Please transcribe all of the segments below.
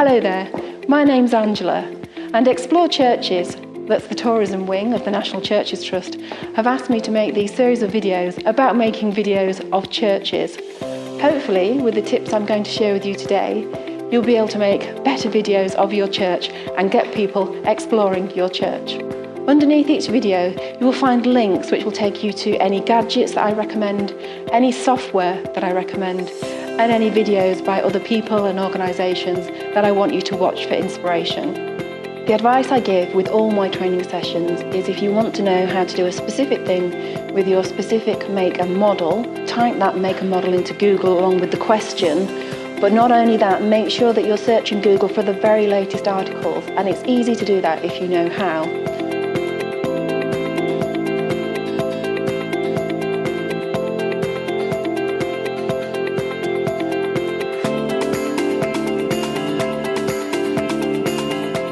Hello there, my name's Angela, and Explore Churches, that's the tourism wing of the National Churches Trust, have asked me to make these series of videos about making videos of churches. Hopefully, with the tips I'm going to share with you today, you'll be able to make better videos of your church and get people exploring your church. Underneath each video, you will find links which will take you to any gadgets that I recommend, any software that I recommend, and any videos by other people and organisations that I want you to watch for inspiration. The advice I give with all my training sessions is if you want to know how to do a specific thing with your specific make and model, type that make and model into Google along with the question, but not only that, make sure that you're searching Google for the very latest articles, and it's easy to do that if you know how.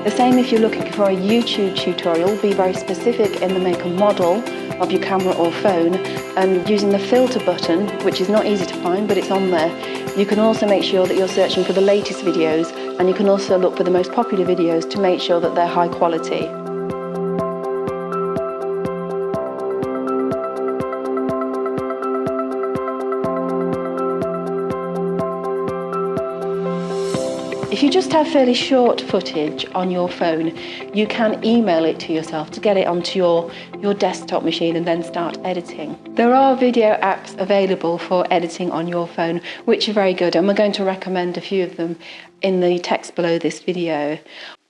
The same if you're looking for a YouTube tutorial, be very specific in the make and model of your camera or phone, and using the filter button, which is not easy to find but it's on there, you can also make sure that you're searching for the latest videos, and you can also look for the most popular videos to make sure that they're high quality. If you just have fairly short footage on your phone, you can email it to yourself to get it onto your desktop machine and then start editing. There are video apps available for editing on your phone, which are very good, and we're going to recommend a few of them in the text below this video.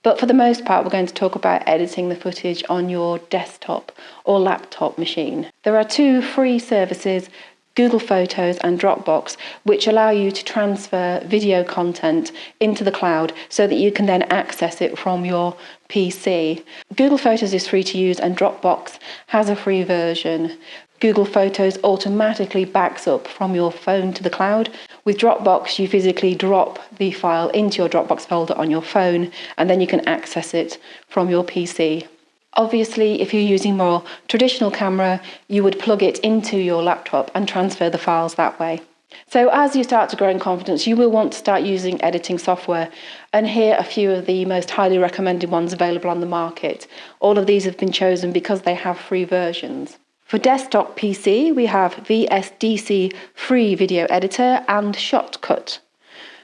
But for the most part, we're going to talk about editing the footage on your desktop or laptop machine. There are two free services, Google Photos and Dropbox, which allow you to transfer video content into the cloud so that you can then access it from your PC. Google Photos is free to use and Dropbox has a free version. Google Photos automatically backs up from your phone to the cloud. With Dropbox, you physically drop the file into your Dropbox folder on your phone, and then you can access it from your PC. Obviously, if you're using more traditional camera, you would plug it into your laptop and transfer the files that way. So as you start to grow in confidence, you will want to start using editing software, and here are a few of the most highly recommended ones available on the market. All of these have been chosen because they have free versions. For desktop PC, we have VSDC Free Video Editor and Shotcut.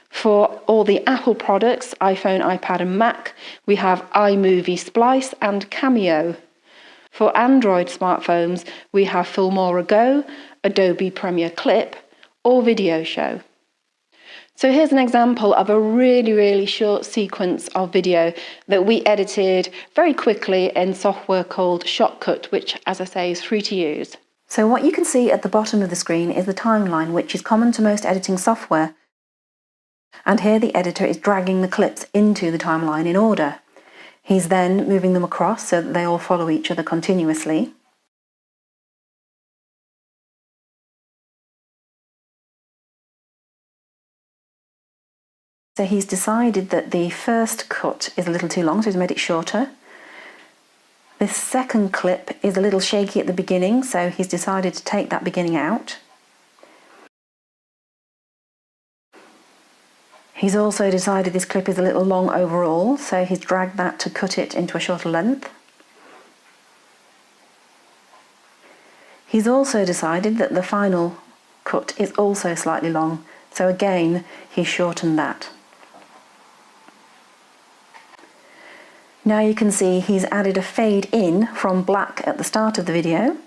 For all the Apple products, iPhone, iPad and Mac, we have iMovie Splice and Cameo. For Android smartphones, we have Filmora Go, Adobe Premiere Clip or Video Show. So here's an example of a really short sequence of video that we edited very quickly in software called Shotcut, which, as I say, is free to use. So what you can see at the bottom of the screen is the timeline, which is common to most editing software. And here the editor is dragging the clips into the timeline in order. He's then moving them across so that they all follow each other continuously. So he's decided that the first cut is a little too long, so he's made it shorter. This second clip is a little shaky at the beginning, so he's decided to take that beginning out. He's also decided this clip is a little long overall, so he's dragged that to cut it into a shorter length. He's also decided that the final cut is also slightly long, so again he's shortened that. Now you can see he's added a fade in from black at the start of the video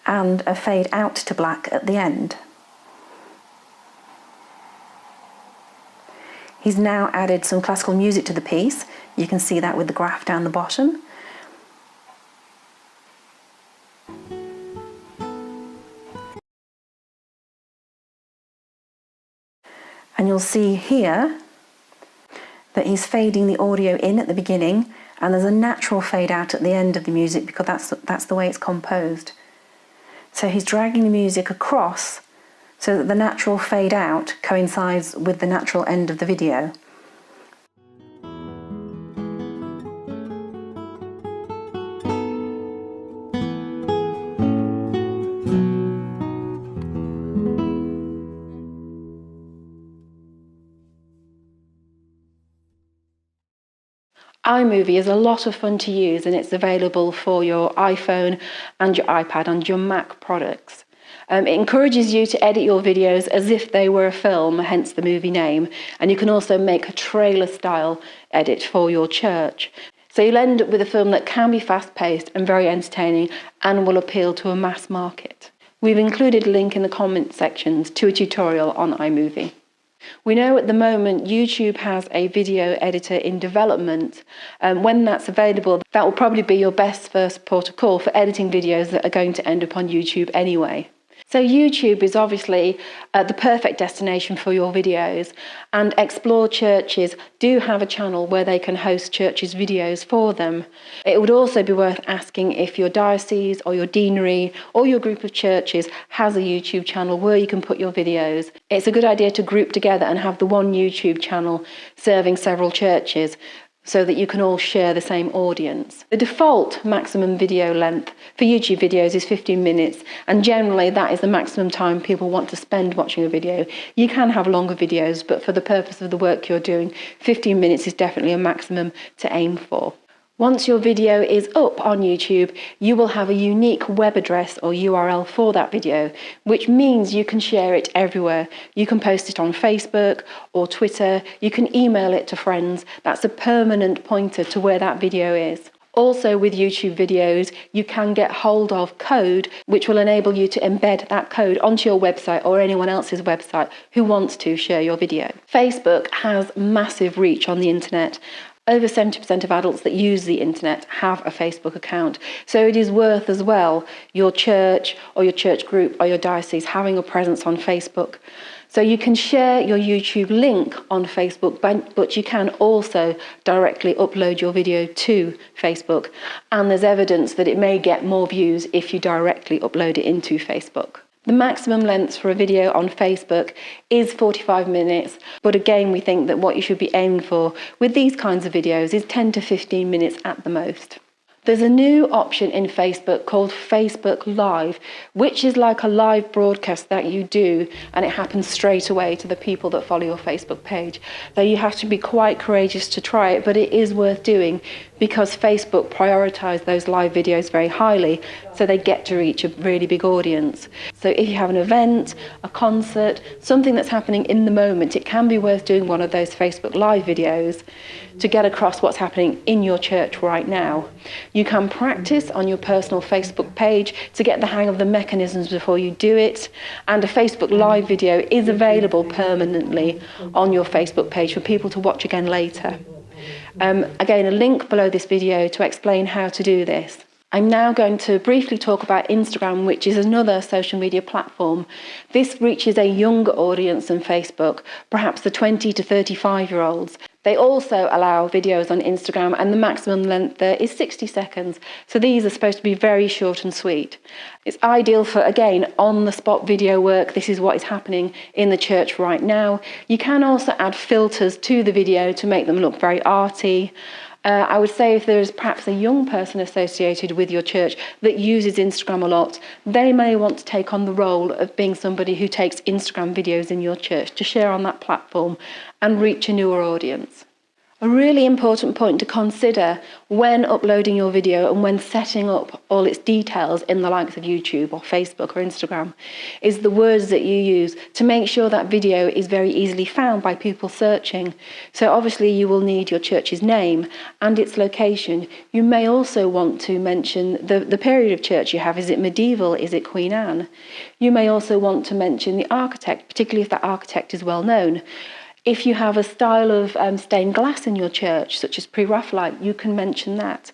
and a fade out to black at the end. He's now added some classical music to the piece. You can see that with the graph down the bottom. And you'll see here that he's fading the audio in at the beginning, and there's a natural fade out at the end of the music because that's the way it's composed. So he's dragging the music across so that the natural fade out coincides with the natural end of the video. iMovie is a lot of fun to use, and it's available for your iPhone and your iPad and your Mac products. It encourages you to edit your videos as if they were a film, hence the movie name, and you can also make a trailer style edit for your church. So you'll end up with a film that can be fast-paced and very entertaining and will appeal to a mass market. We've included a link in the comment sections to a tutorial on iMovie. We know at the moment YouTube has a video editor in development. When that's available, that will probably be your best first port of call for editing videos that are going to end up on YouTube anyway. So YouTube is obviously the perfect destination for your videos, and Explore Churches do have a channel where they can host churches' videos for them. It would also be worth asking if your diocese or your deanery or your group of churches has a YouTube channel where you can put your videos. It's a good idea to group together and have the one YouTube channel serving several churches, so that you can all share the same audience. The default maximum video length for YouTube videos is 15 minutes, and generally that is the maximum time people want to spend watching a video. You can have longer videos, but for the purpose of the work you're doing, 15 minutes is definitely a maximum to aim for. Once your video is up on YouTube, you will have a unique web address or URL for that video, which means you can share it everywhere. You can post it on Facebook or Twitter. You can email it to friends. That's a permanent pointer to where that video is. Also, with YouTube videos, you can get hold of code which will enable you to embed that code onto your website or anyone else's website who wants to share your video. Facebook has massive reach on the internet. Over 70% of adults that use the internet have a Facebook account. So it is worth as well your church or your church group or your diocese having a presence on Facebook. So you can share your YouTube link on Facebook, but you can also directly upload your video to Facebook. And there's evidence that it may get more views if you directly upload it into Facebook. The maximum length for a video on Facebook is 45 minutes, but again we think that what you should be aiming for with these kinds of videos is 10 to 15 minutes at the most. There's a new option in Facebook called Facebook Live, which is like a live broadcast that you do, and it happens straight away to the people that follow your Facebook page. Though you have to be quite courageous to try it, but it is worth doing because Facebook prioritise those live videos very highly, so they get to reach a really big audience. So if you have an event, a concert, something that's happening in the moment, it can be worth doing one of those Facebook Live videos to get across what's happening in your church right now. You can practice on your personal Facebook page to get the hang of the mechanisms before you do it, and a Facebook Live video is available permanently on your Facebook page for people to watch again later. Again, a link below this video to explain how to do this. I'm now going to briefly talk about Instagram, which is another social media platform. This reaches a younger audience than Facebook, perhaps the 20 to 35-year-olds. They also allow videos on Instagram, and the maximum length there is 60 seconds. So these are supposed to be very short and sweet. It's ideal for, again, on-the-spot video work. This is what is happening in the church right now. You can also add filters to the video to make them look very arty. I would say if there's perhaps a young person associated with your church that uses Instagram a lot, they may want to take on the role of being somebody who takes Instagram videos in your church to share on that platform and reach a newer audience. A really important point to consider when uploading your video and when setting up all its details in the likes of YouTube or Facebook or Instagram is the words that you use to make sure that video is very easily found by people searching. So obviously you will need your church's name and its location. You may also want to mention the period of church you have. Is it medieval? Is it Queen Anne? You may also want to mention the architect, particularly if that architect is well known. If you have a style of stained glass in your church, such as pre-Raphaelite, you can mention that.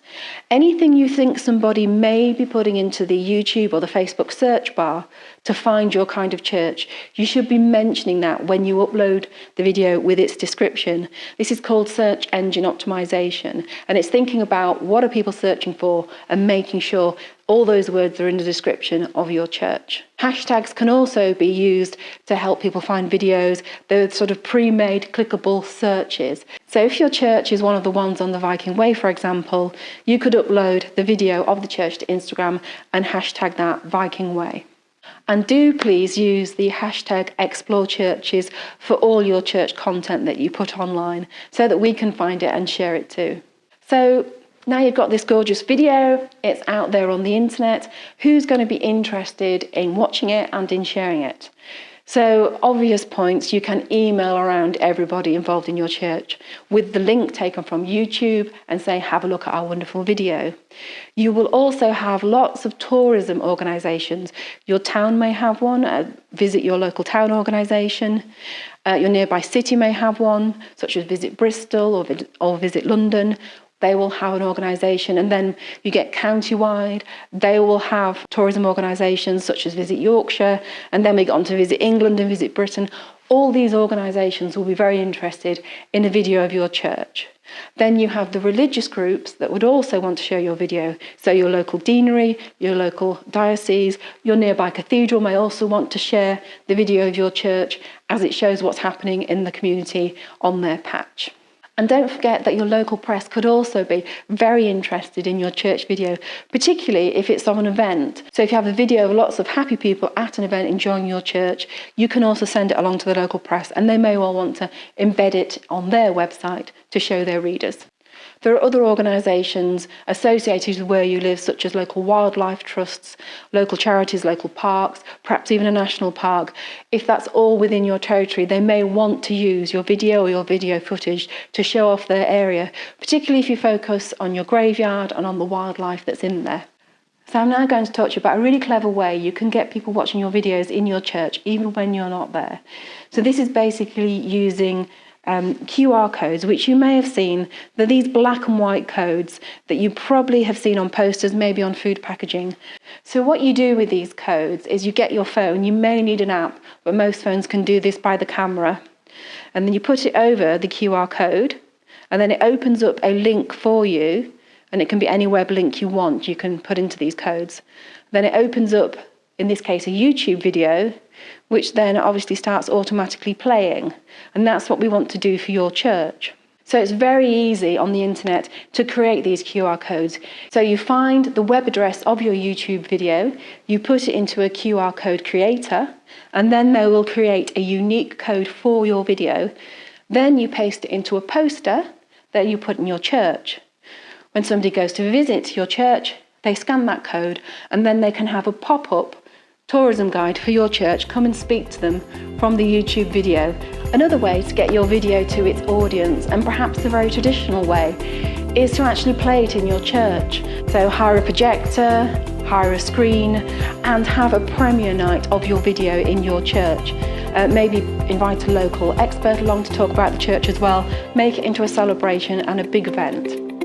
Anything you think somebody may be putting into the YouTube or the Facebook search bar to find your kind of church, you should be mentioning that when you upload the video with its description. This is called search engine optimization, and it's thinking about what are people searching for and making sure all those words are in the description of your church. Hashtags can also be used to help people find videos. They're sort of pre-made clickable searches. So if your church is one of the ones on the Viking Way, for example, you could upload the video of the church to Instagram and hashtag that Viking Way. And do please use the hashtag Explore Churches for all your church content that you put online so that we can find it and share it too. So now you've got this gorgeous video, it's out there on the internet. Who's going to be interested in watching it and in sharing it? So obvious points, you can email around everybody involved in your church with the link taken from YouTube and say, have a look at our wonderful video. You will also have lots of tourism organisations. Your town may have one, visit your local town organisation. Your nearby city may have one, such as Visit Bristol or Visit London. They will have an organisation, and then you get county-wide. They will have tourism organisations such as Visit Yorkshire, and then we get on to Visit England and Visit Britain. All these organisations will be very interested in a video of your church. Then you have the religious groups that would also want to share your video. So your local deanery, your local diocese, your nearby cathedral may also want to share the video of your church as it shows what's happening in the community on their patch. And don't forget that your local press could also be very interested in your church video, particularly if it's of an event. So if you have a video of lots of happy people at an event enjoying your church, you can also send it along to the local press, and they may well want to embed it on their website to show their readers. There are other organisations associated with where you live, such as local wildlife trusts, local charities, local parks, perhaps even a national park. If that's all within your territory, they may want to use your video or your video footage to show off their area, particularly if you focus on your graveyard and on the wildlife that's in there. So I'm now going to talk to you about a really clever way you can get people watching your videos in your church, even when you're not there. So this is basically using QR codes, which you may have seen. They're these black and white codes that you probably have seen on posters, maybe on food packaging. So what you do with these codes is you get your phone. You may need an app, but most phones can do this by the camera. And then you put it over the QR code, and then it opens up a link for you, and it can be any web link you want you can put into these codes. Then it opens up, in this case, a YouTube video, which then obviously starts automatically playing. And that's what we want to do for your church. So it's very easy on the internet to create these QR codes. So you find the web address of your YouTube video, you put it into a QR code creator, and then they will create a unique code for your video. Then you paste it into a poster that you put in your church. When somebody goes to visit your church, they scan that code, and then they can have a pop-up tourism guide for your church come and speak to them from the YouTube video. Another way to get your video to its audience, and perhaps a very traditional way, is to actually play it in your church. So hire a projector, hire a screen, and have a premiere night of your video in your church. Maybe invite a local expert along to talk about the church as well. Make it into a celebration and a big event.